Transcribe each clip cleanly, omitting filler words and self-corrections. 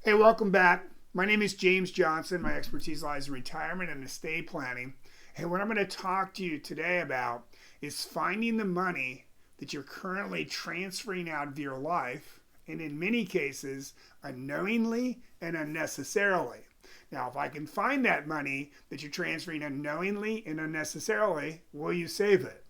Hey, welcome back. My name is James Johnson. My expertise lies in retirement and estate planning. And what I'm going to talk to you today about is finding the money that you're currently transferring out of your life, and in many cases, unknowingly and unnecessarily. Now, if I can find that money that you're transferring unknowingly and unnecessarily, will you save it?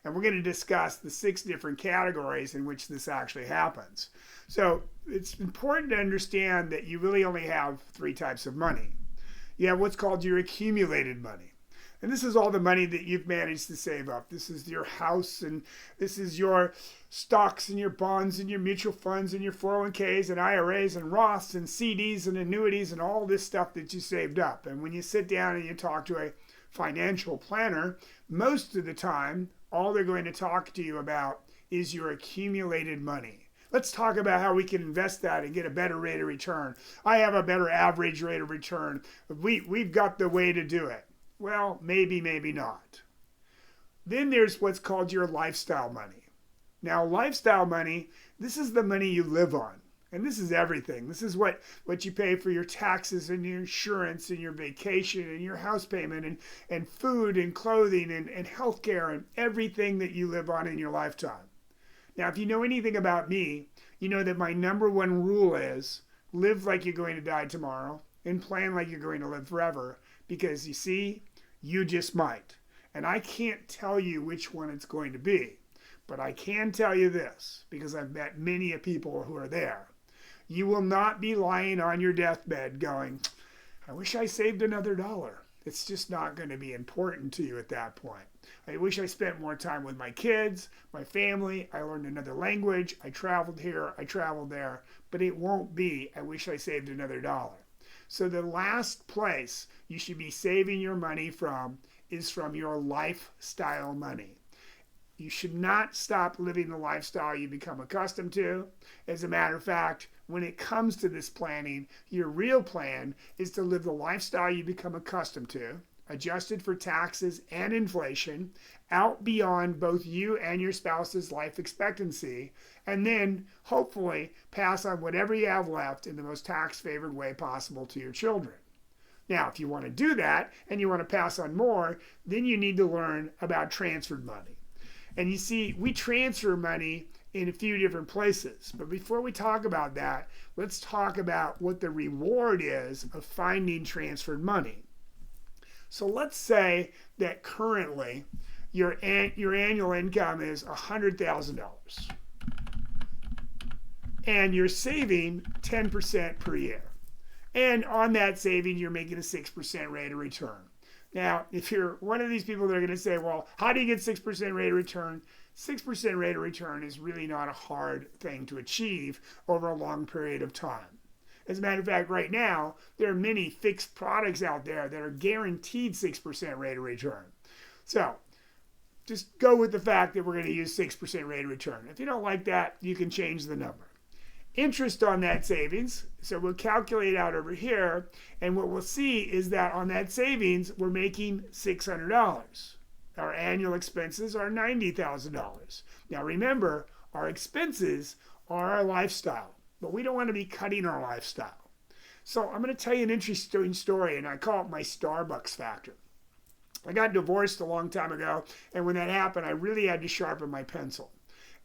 And we're going to discuss the 6 different categories in which this actually happens. So it's important to understand that you really only have 3 types of money. You have what's called your accumulated money. And this is all the money that you've managed to save up. This is your house, and this is your stocks and your bonds and your mutual funds and your 401ks and IRAs and Roths and CDs and annuities and all this stuff that you saved up. And when you sit down and you talk to a financial planner, most of the time, all they're going to talk to you about is your accumulated money. Let's talk about how we can invest that and get a better rate of return. I have a better average rate of return. We've got the way to do it. Well, maybe, maybe not. Then there's what's called your lifestyle money. Now, lifestyle money, this is the money you live on. And this is everything. This is what you pay for your taxes and your insurance and your vacation and your house payment and food and clothing and health care and everything that you live on in your lifetime. Now, if you know anything about me, you know that my number one rule is live like you're going to die tomorrow and plan like you're going to live forever, because you see, you just might. And I can't tell you which one it's going to be, but I can tell you this because I've met many people who are there. You will not be lying on your deathbed going, I wish I saved another dollar. It's just not going to be important to you at that point. I wish I spent more time with my kids, my family. I learned another language. I traveled here. I traveled there. But it won't be, I wish I saved another dollar. So the last place you should be saving your money from is from your lifestyle money. You should not stop living the lifestyle you become accustomed to. As a matter of fact, when it comes to this planning, your real plan is to live the lifestyle you become accustomed to, adjusted for taxes and inflation, out beyond both you and your spouse's life expectancy, and then hopefully pass on whatever you have left in the most tax-favored way possible to your children. Now, if you want to do that and you want to pass on more, then you need to learn about transferred money. And you see, we transfer money in a few different places. But before we talk about that, let's talk about what the reward is of finding transferred money. So let's say that currently your annual income is $100,000 and you're saving 10% per year. And on that saving, you're making a 6% rate of return. Now, if you're one of these people that are going to say, well, how do you get 6% rate of return? 6% rate of return is really not a hard thing to achieve over a long period of time. As a matter of fact, right now, there are many fixed products out there that are guaranteed 6% rate of return. So just go with the fact that we're going to use 6% rate of return. If you don't like that, you can change the number. Interest on that savings, so we'll calculate out over here, and what we'll see is that on that savings, we're making $600. Our annual expenses are $90,000. Now remember, our expenses are our lifestyle, but we don't want to be cutting our lifestyle. So I'm going to tell you an interesting story, and I call it my Starbucks factor. I got divorced a long time ago, and when that happened, I really had to sharpen my pencil.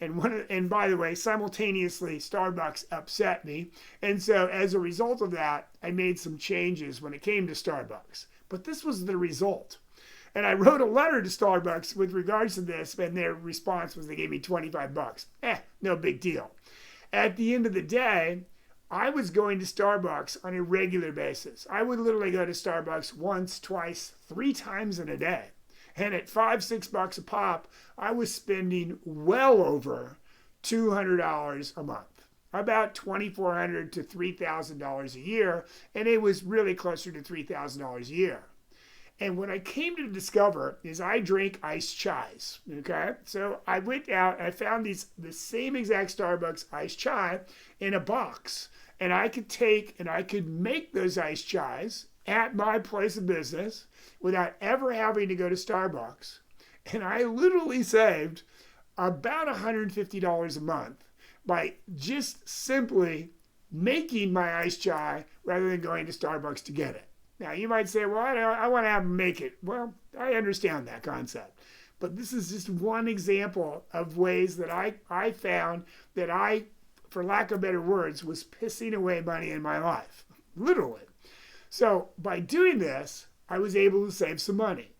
And by the way, simultaneously, Starbucks upset me. And so as a result of that, I made some changes when it came to Starbucks. But this was the result. And I wrote a letter to Starbucks with regards to this, and their response was they gave me $25. No big deal. At the end of the day, I was going to Starbucks on a regular basis. I would literally go to Starbucks once, twice, 3 times in a day. And at $5-6 a pop, I was spending well over $200 a month, about $2,400 to $3,000 a year, and it was really closer to $3,000 a year. And what I came to discover is I drink iced chais. Okay, so I went out and I found the same exact Starbucks iced chai in a box, and I could make those iced chais at my place of business without ever having to go to Starbucks. And I literally saved about $150 a month by just simply making my iced chai rather than going to Starbucks to get it. Now, you might say, well, I want to have them make it. Well, I understand that concept. But this is just one example of ways that I found that I, for lack of better words, was pissing away money in my life. Literally. So by doing this, I was able to save some money.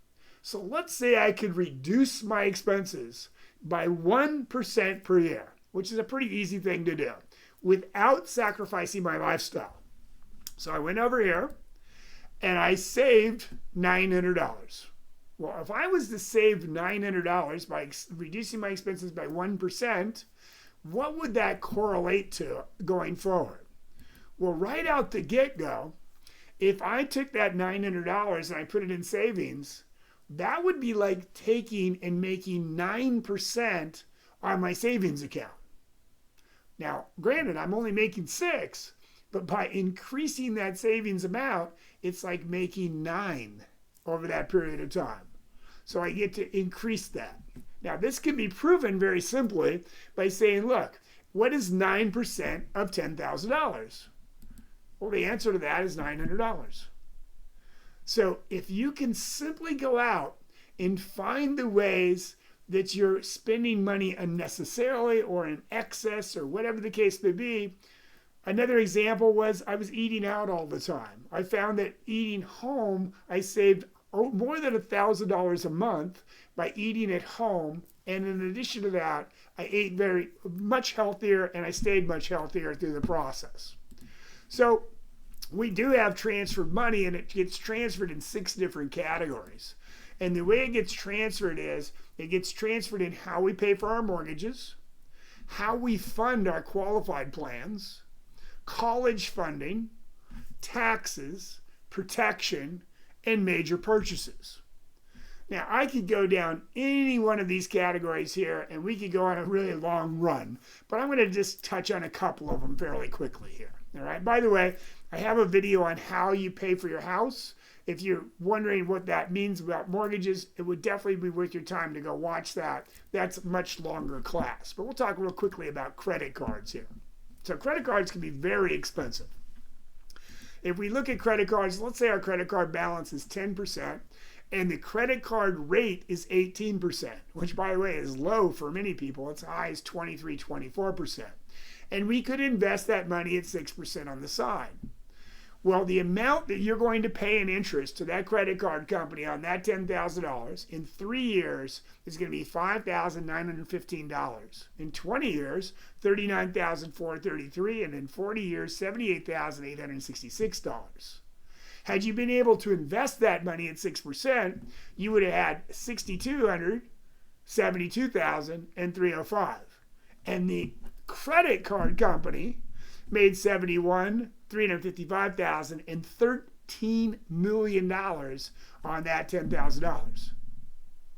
So let's say I could reduce my expenses by 1% per year, which is a pretty easy thing to do, without sacrificing my lifestyle. So I went over here and I saved $900. Well, if I was to save $900 by reducing my expenses by 1%, what would that correlate to going forward? Well, right out the get-go, if I took that $900 and I put it in savings, that would be like taking and making 9% on my savings account. Now, granted, I'm only making 6, but by increasing that savings amount, it's like making 9 over that period of time. So I get to increase that. Now, this can be proven very simply by saying, look, what is 9% of $10,000? Well, the answer to that is $900. So if you can simply go out and find the ways that you're spending money unnecessarily or in excess or whatever the case may be. Another example was I was eating out all the time. I found that eating home, I saved more than $1,000 a month by eating at home. And in addition to that, I ate very much healthier and I stayed much healthier through the process. So we do have transferred money, and it gets transferred in 6 different categories. And the way it gets transferred is it gets transferred in how we pay for our mortgages, how we fund our qualified plans, college funding, taxes, protection, and major purchases. Now, I could go down any one of these categories here, and we could go on a really long run, but I'm going to just touch on a couple of them fairly quickly here. All right. By the way, I have a video on how you pay for your house. If you're wondering what that means about mortgages, it would definitely be worth your time to go watch that. That's a much longer class. But we'll talk real quickly about credit cards here. So credit cards can be very expensive. If we look at credit cards, let's say our credit card balance is 10%, and the credit card rate is 18%, which, by the way, is low for many people. It's high as 23, 24%. And we could invest that money at 6% on the side. Well, the amount that you're going to pay in interest to that credit card company on that $10,000 in 3 years is going to be $5,915. In 20 years, $39,433, and in 40 years, $78,866. Had you been able to invest that money at 6%, you would have had $6,200, $72,000, and $305. And the credit card company made $71,000, $355,000, and $13 million on that $10,000.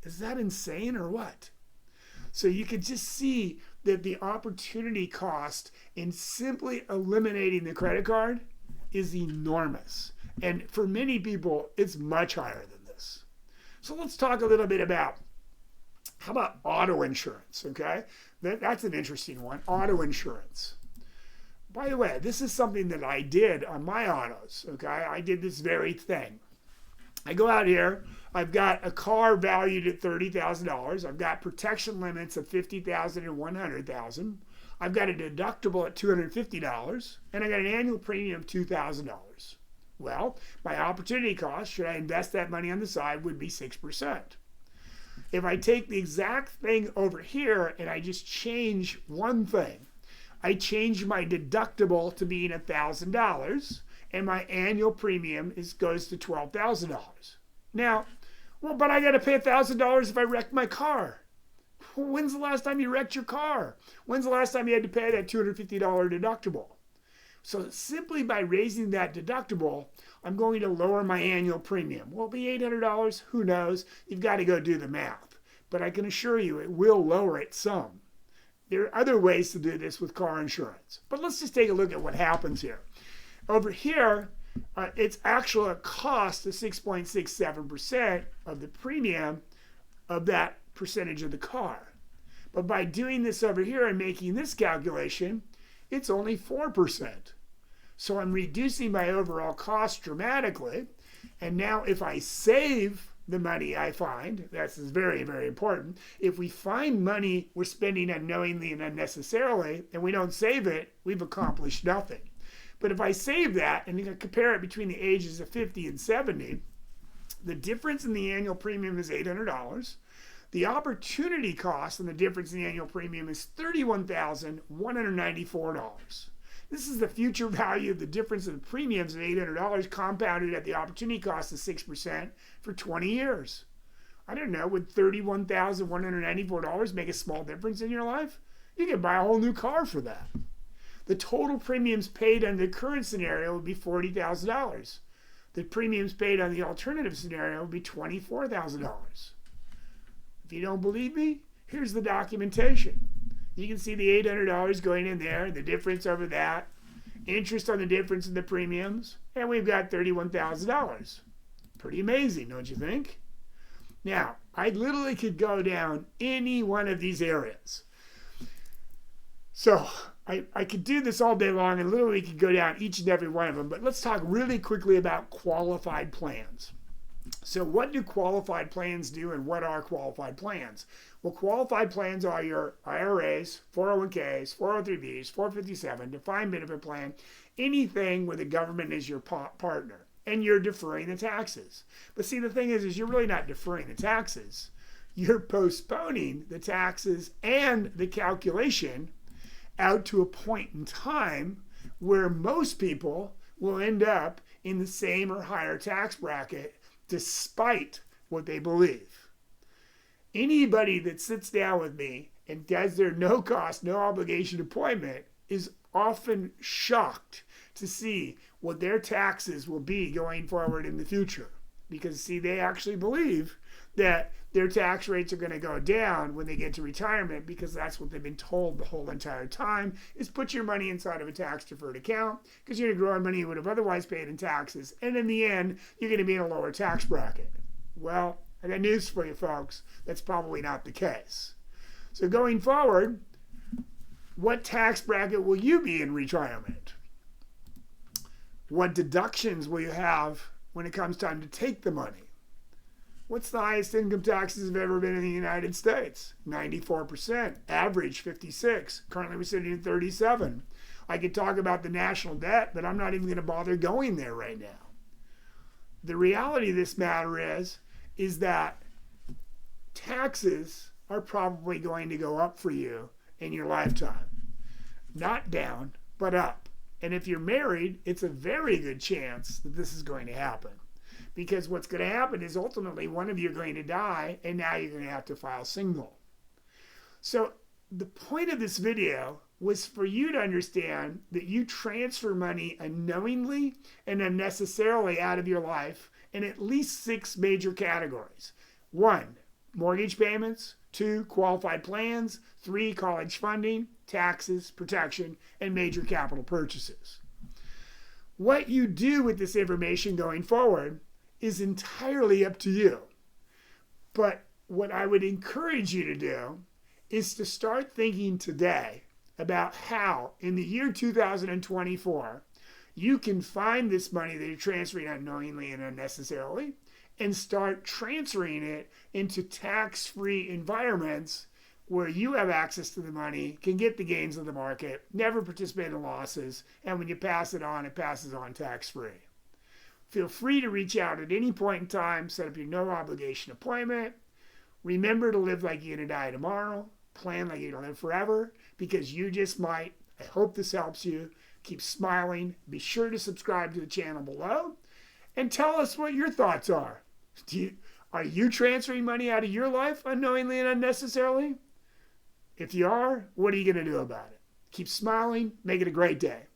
Is that insane or what? So you can just see that the opportunity cost in simply eliminating the credit card is enormous. And for many people, it's much higher than this. So let's talk a little bit about, how about auto insurance, okay? That's an interesting one, auto insurance. By the way, this is something that I did on my autos, okay? I did this very thing. I go out here, I've got a car valued at $30,000. I've got protection limits of $50,000 and $100,000. I've got a deductible at $250, and I got an annual premium of $2,000. Well, my opportunity cost, should I invest that money on the side, would be 6%. If I take the exact thing over here and I just change one thing, I change my deductible to being $1,000, and my annual premium goes to $12,000. Now, well, but I got to pay $1,000 if I wreck my car. When's the last time you wrecked your car? When's the last time you had to pay that $250 deductible? So simply by raising that deductible, I'm going to lower my annual premium. Will it be $800? Who knows? You've got to go do the math. But I can assure you it will lower it some. There are other ways to do this with car insurance. But let's just take a look at what happens here. Over here, it's actually a cost of 6.67% of the premium of that percentage of the car. But by doing this over here and making this calculation, it's only 4%. So I'm reducing my overall cost dramatically. And now if I save the money I find, that's very, very important. If we find money we're spending unknowingly and unnecessarily, and we don't save it, we've accomplished nothing. But if I save that and you compare it between the ages of 50 and 70, the difference in the annual premium is $800. The opportunity cost and the difference in the annual premium is $31,194. This is the future value of the difference in the premiums of $800 compounded at the opportunity cost of 6% for 20 years. I don't know, would $31,194 make a small difference in your life? You can buy a whole new car for that. The total premiums paid under the current scenario would be $40,000. The premiums paid on the alternative scenario would be $24,000. If you don't believe me, here's the documentation. You can see the $800 going in there, the difference over that, interest on the difference in the premiums, and we've got $31,000. Pretty amazing, don't you think? Now, I literally could go down any one of these areas. So I could do this all day long and literally could go down each and every one of them, but let's talk really quickly about qualified plans. So what do qualified plans do and what are qualified plans? Well, qualified plans are your IRAs, 401ks, 403bs, 457, defined benefit plan, anything where the government is your partner and you're deferring the taxes. But see, the thing is you're really not deferring the taxes. You're postponing the taxes and the calculation out to a point in time where most people will end up in the same or higher tax bracket despite what they believe. Anybody that sits down with me and does their no cost, no obligation appointment is often shocked to see what their taxes will be going forward in the future. Because see, they actually believe that their tax rates are going to go down when they get to retirement because that's what they've been told the whole entire time is put your money inside of a tax deferred account because you're going to grow money you would have otherwise paid in taxes. And in the end, you're going to be in a lower tax bracket. Well, I got news for you folks. That's probably not the case. So going forward, what tax bracket will you be in retirement? What deductions will you have when it comes time to take the money? What's the highest income taxes have ever been in the United States? 94%. Average, 56. Currently, we're sitting at 37. I could talk about the national debt, but I'm not even going to bother going there right now. The reality of this matter is that taxes are probably going to go up for you in your lifetime. Not down, but up. And if you're married, it's a very good chance that this is going to happen. Because what's going to happen is ultimately one of you are going to die, and now you're going to have to file single. So the point of this video was for you to understand that you transfer money unknowingly and unnecessarily out of your life in at least 6 major categories. 1, mortgage payments. 2, qualified plans. 3, college funding, taxes, protection, and major capital purchases. What you do with this information going forward is entirely up to you. But what I would encourage you to do is to start thinking today about how, in the year 2024, you can find this money that you're transferring unknowingly and unnecessarily and start transferring it into tax-free environments where you have access to the money, can get the gains of the market, never participate in the losses, and when you pass it passes on tax-free. Feel free to reach out at any point in time, set up your no obligation appointment. Remember to live like you're going to die tomorrow. Plan like you're going to live forever because you just might. I hope this helps you. Keep smiling. Be sure to subscribe to the channel below and tell us what your thoughts are. Are you transferring money out of your life unknowingly and unnecessarily? If you are, what are you going to do about it? Keep smiling. Make it a great day.